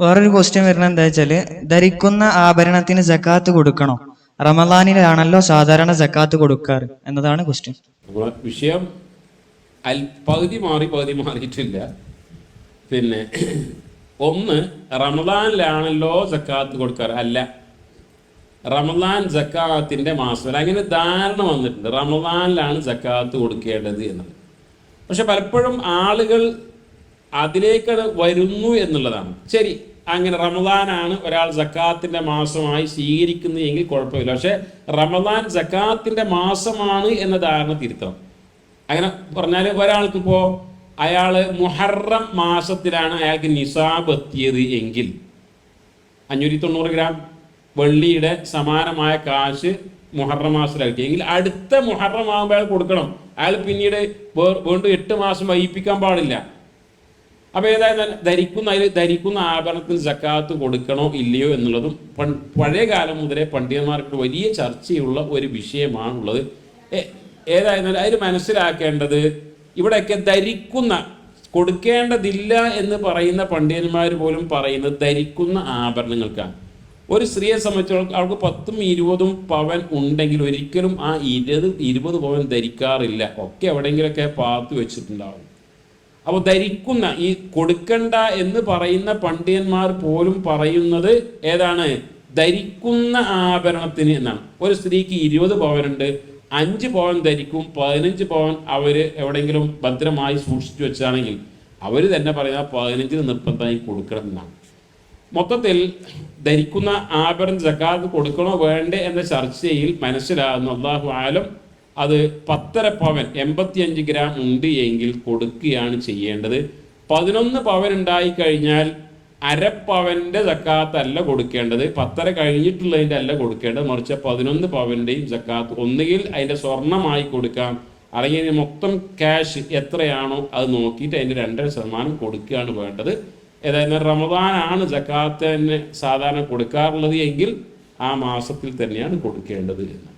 വേറൊരു ക്വസ്റ്റ്യൻ വരുന്നത് എന്താ വെച്ചാല്, ധരിക്കുന്ന ആഭരണത്തിന് സക്കാത്ത് കൊടുക്കണോ? റമദാനിലാണല്ലോ സാധാരണ സക്കാത്ത് കൊടുക്കാറ് എന്നതാണ് ക്വസ്റ്റ്യൻ. വിഷയം പകുതി മാറിയിട്ടില്ല. പിന്നെ ഒന്ന്, റമദാനിലാണല്ലോ സക്കാത്ത് കൊടുക്കാറ്. അല്ല, റമദാൻ സക്കാത്തിന്റെ മാസം. അങ്ങനെ ധാരണ വന്നിട്ടുണ്ട് റമദാനിലാണ് സക്കാത്ത് കൊടുക്കേണ്ടത് എന്നത്. പക്ഷെ പലപ്പോഴും ആളുകൾ അതിലേക്ക് വരുന്നു എന്നുള്ളതാണ്. ശരി, അങ്ങനെ റമദാനാണ് ഒരാൾ സക്കാത്തിന്റെ മാസമായി സ്വീകരിക്കുന്നത് എങ്കിൽ കുഴപ്പമില്ല. പക്ഷെ റമദാൻ സക്കാത്തിന്റെ മാസമാണ് എന്ന ധാരണ തിരുത്തണം. അങ്ങനെ പറഞ്ഞാൽ ഒരാൾക്കിപ്പോൾ അയാൾ മുഹറം മാസത്തിലാണ് അയാൾക്ക് നിസാബ് എത്തിയത് എങ്കിൽ 590 ഗ്രാം വെള്ളിയുടെ സമാനമായ കാശ് മുഹറം മാസത്തിലാക്കി എങ്കിൽ അടുത്ത മുഹറം ആകുമ്പോൾ അയാൾ കൊടുക്കണം. അയാൾ പിന്നീട് വീണ്ടും 8 മാസം വൈകിപ്പിക്കാൻ പാടില്ല. അപ്പോൾ ഏതായാലും ധരിക്കുന്ന ആഭരണത്തിന് സക്കാത്ത് കൊടുക്കണോ ഇല്ലയോ എന്നുള്ളതും പഴയ കാലം മുതലേ പണ്ഡിതന്മാർക്ക് വലിയ ചർച്ചയുള്ള ഒരു വിഷയമാണുള്ളത്. ഏതായിരുന്നാലും അതിൽ മനസ്സിലാക്കേണ്ടത്, ഇവിടെയൊക്കെ കൊടുക്കേണ്ടതില്ല എന്ന് പറയുന്ന പണ്ഡിതന്മാർ പോലും പറയുന്നത് ധരിക്കുന്ന ആഭരണങ്ങൾക്കാണ്. ഒരു സ്ത്രീയെ സംബന്ധിച്ചിടത്തോളം അവൾക്ക് 10ഉം 20ഉം പവൻ ഉണ്ടെങ്കിൽ ഒരിക്കലും ആ 20 പവൻ ധരിക്കാറില്ല. ഒക്കെ എവിടെയെങ്കിലൊക്കെ പാത്തു വെച്ചിട്ടുണ്ടാവും. അപ്പോൾ ധരിക്കുന്ന ഈ കൊടുക്കണ്ട എന്ന് പറയുന്ന പണ്ഡിതന്മാർ പോലും പറയുന്നത് ഏതാണ്? ധരിക്കുന്ന ആഭരണത്തിന് എന്നാണ്. ഒരു സ്ത്രീക്ക് 20 പവനുണ്ട്, 5 പവൻ ധരിക്കും, 15 പവൻ അവർ എവിടെയെങ്കിലും ഭദ്രമായി സൂക്ഷിച്ചു വെച്ചാണെങ്കിൽ അവർ തന്നെ പറയുന്ന 15 നിർബന്ധമായി കൊടുക്കണം എന്നാണ്. മൊത്തത്തിൽ ധരിക്കുന്ന ആഭരണ സക്കാത്ത് കൊടുക്കണോ വേണ്ടേ എന്ന ചർച്ചയിൽ മനസ്സിലാകുന്ന അല്ലാഹു ആലം അത് 10.5 പവൻ 85 ഗ്രാം ഉണ്ട് എങ്കിൽ കൊടുക്കുകയാണ് ചെയ്യേണ്ടത്. 11 പവൻ ഉണ്ടായിക്കഴിഞ്ഞാൽ അരപ്പവൻ്റെ സക്കാത്ത് അല്ല കൊടുക്കേണ്ടത്, 10.5 കഴിഞ്ഞിട്ടുള്ളതിൻ്റെ അല്ല കൊടുക്കേണ്ടത്, മറിച്ച് 11 പവൻ്റെയും സക്കാത്ത് ഒന്നുകിൽ അതിൻ്റെ സ്വർണമായി കൊടുക്കാം, അല്ലെങ്കിൽ മൊത്തം ക്യാഷ് എത്രയാണോ അത് നോക്കിയിട്ട് അതിൻ്റെ 2% കൊടുക്കുകയാണ് വേണ്ടത്. ഏതായാലും റമദാനാണ് സക്കാത്ത് തന്നെ സാധാരണ കൊടുക്കാറുള്ളത് എങ്കിൽ ആ മാസത്തിൽ തന്നെയാണ് കൊടുക്കേണ്ടത് എന്ന്.